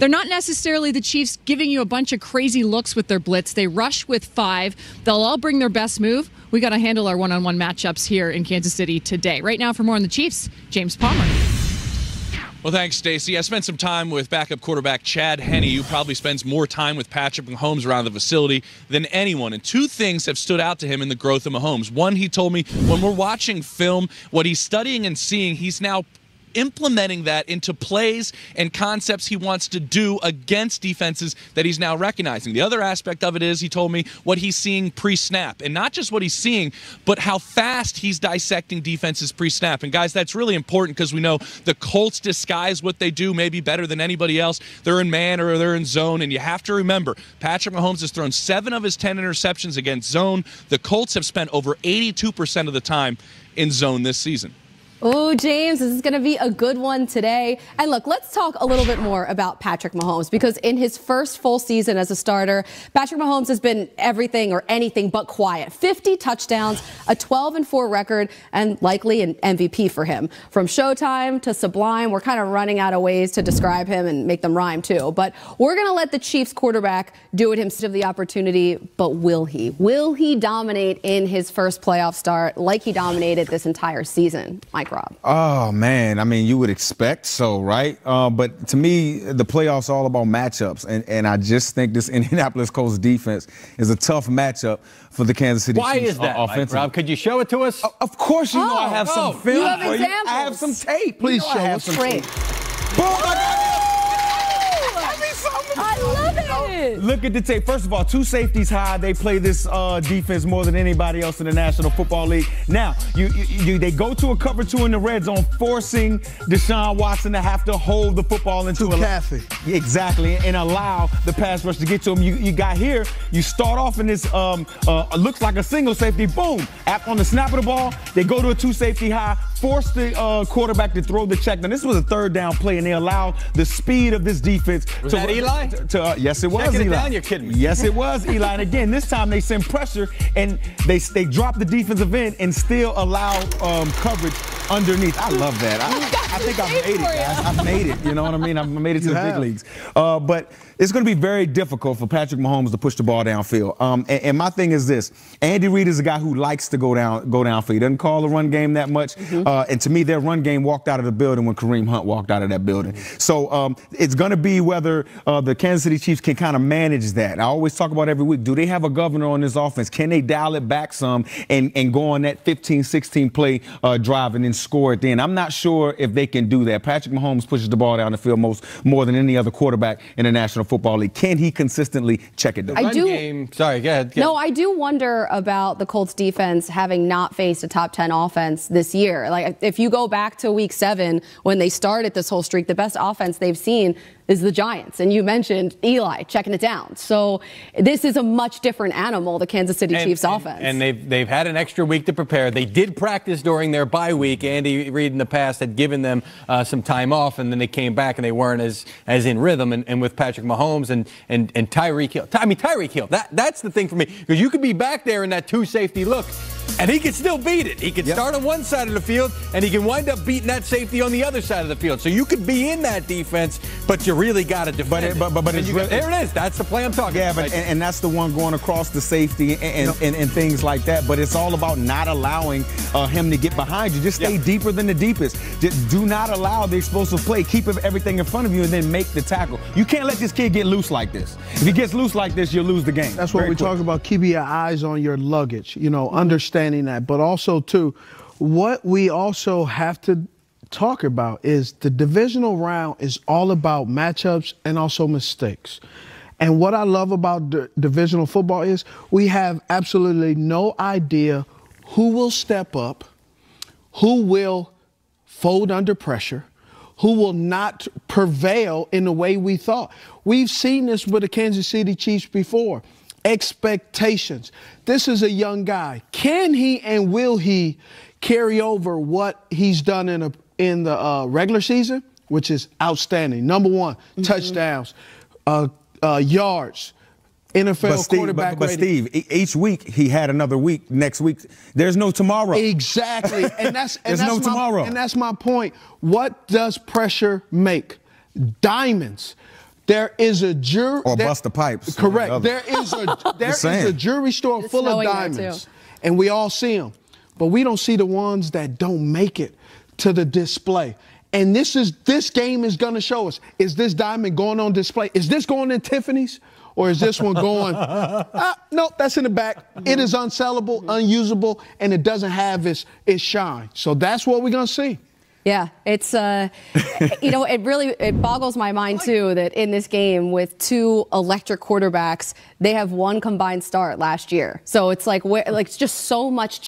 they're not necessarily the Chiefs giving you a bunch of crazy looks with their blitz. They rush with 5. They'll all bring their best move. We got to handle our one-on-one matchups here in Kansas City today. Right now, for more on the Chiefs, James Palmer. Well, thanks, Stacey. I spent some time with backup quarterback Chad Henne, who probably spends more time with Patrick Mahomes around the facility than anyone. And 2 things have stood out to him in the growth of Mahomes. One, he told me when we're watching film, what he's studying and seeing, he's now implementing that into plays and concepts he wants to do against defenses that he's now recognizing. The other aspect of it is, he told me, what he's seeing pre-snap. And not just what he's seeing, but how fast he's dissecting defenses pre-snap. And guys, that's really important because we know the Colts disguise what they do maybe better than anybody else. They're in man or they're in zone. And you have to remember, Patrick Mahomes has thrown 7 of his 10 interceptions against zone. The Colts have spent over 82% of the time in zone this season. Oh, James, this is going to be a good one today. And look, let's talk a little bit more about Patrick Mahomes, because in his first full season as a starter, Patrick Mahomes has been everything or anything but quiet. 50 touchdowns, a 12-4 record, and likely an MVP for him. From Showtime to Sublime, we're kind of running out of ways to describe him and make them rhyme too. But we're going to let the Chiefs quarterback do it himself of the opportunity. But will he? Will he dominate in his first playoff start like he dominated this entire season? Mike Rob. Oh, man. I mean, you would expect so, right? But to me, the playoffs are all about matchups. And I just think this Indianapolis Colts defense is a tough matchup for the Kansas City Chiefs. Why is that, Mike Rob? Could you show it to us? Of course, you know I have some film. You have for examples. you. I have some tape. Please show us. Great. Boom, I got it. I love it. Look at the tape. First of all, 2 safeties high. They play this defense more than anybody else in the National Football League. Now, they go to a cover 2 in the red zone, forcing Deshaun Watson to have to hold the football into a Kathy. Exactly, and allow the pass rush to get to him. You got here. You start off in this looks like a single safety. Boom! On the snap of the ball, they go to a 2 safety high, force the quarterback to throw the check. Now, this was a 3rd down play, and they allowed the speed of this defense. Was that Eli? Yes, it was Checking Eli. it down? You're kidding me. Yes, it was Eli. And again, this time they send pressure, and they drop the defensive end and still allow coverage underneath. I love that. I think I've made it, guys. I've made it. You know what I mean? I've made it to the big leagues. But it's going to be very difficult for Patrick Mahomes to push the ball downfield. And my thing is this: Andy Reid is a guy who likes to go downfield. He doesn't call the run game that much. And to me, their run game walked out of the building when Kareem Hunt walked out of that building. So it's going to be whether the Kansas City Chiefs can kind of manage that. I always talk about every week, do they have a governor on this offense? Can they dial it back some and go on that 15, 16 play drive and then score at the end? I'm not sure if they can do that. Patrick Mahomes pushes the ball down the field more than any other quarterback in the National Football League. Can he consistently check it down? Sorry, go ahead. No, I do wonder about the Colts defense having not faced a top 10 offense this year. Like, if you go back to week 7 when they started this whole streak, the best offense they've seen is the Giants. And you mentioned Eli checking it down. So this is a much different animal, the Kansas City Chiefs offense. And they've had an extra week to prepare. They did practice during their bye week. Andy Reid in the past had given them some time off, and then they came back and they weren't as in rhythm. And with Patrick Mahomes and Tyreek Hill. I mean, Tyreek Hill, that's the thing for me. Because you could be back there in that 2 safety look, and he can still beat it. He can start on one side of the field, and he can wind up beating that safety on the other side of the field. So you could be in that defense, but you really got to defend it. But it's really, there it is. That's the play I'm talking about. Yeah, and that's the one going across the safety and things like that. But it's all about not allowing him to get behind you. Just stay deeper than the deepest. Just do not allow the explosive play. Keep everything in front of you and then make the tackle. You can't let this kid get loose like this. If he gets loose like this, you'll lose the game. That's what we talk about, keeping your eyes on your luggage, understanding that. But also, too, what we also have to talk about is the divisional round is all about matchups and also mistakes. And what I love about divisional football is we have absolutely no idea who will step up, who will fold under pressure, who will not prevail in the way we thought. We've seen this with the Kansas City Chiefs before. Expectations. This is a young guy. Can he and will he carry over what he's done in the regular season, which is outstanding? Number one, touchdowns, yards, NFL quarterback But Steve, each week he had another week. Next week, there's no tomorrow. Exactly, and that's tomorrow. And that's my point. What does pressure make? Diamonds. There is a jury. Or bust the pipes. Correct. There is a jewelry store full of diamonds, and we all see them, but we don't see the ones that don't make it to the display. And this game is going to show us, is this diamond going on display? Is this going in Tiffany's? Or is this one going, no, that's in the back. It is unsellable, unusable, and it doesn't have its shine. So that's what we're going to see. Yeah, it's, it boggles my mind, too, that in this game with two electric quarterbacks, they have one combined start last year. So it's like, it's just so much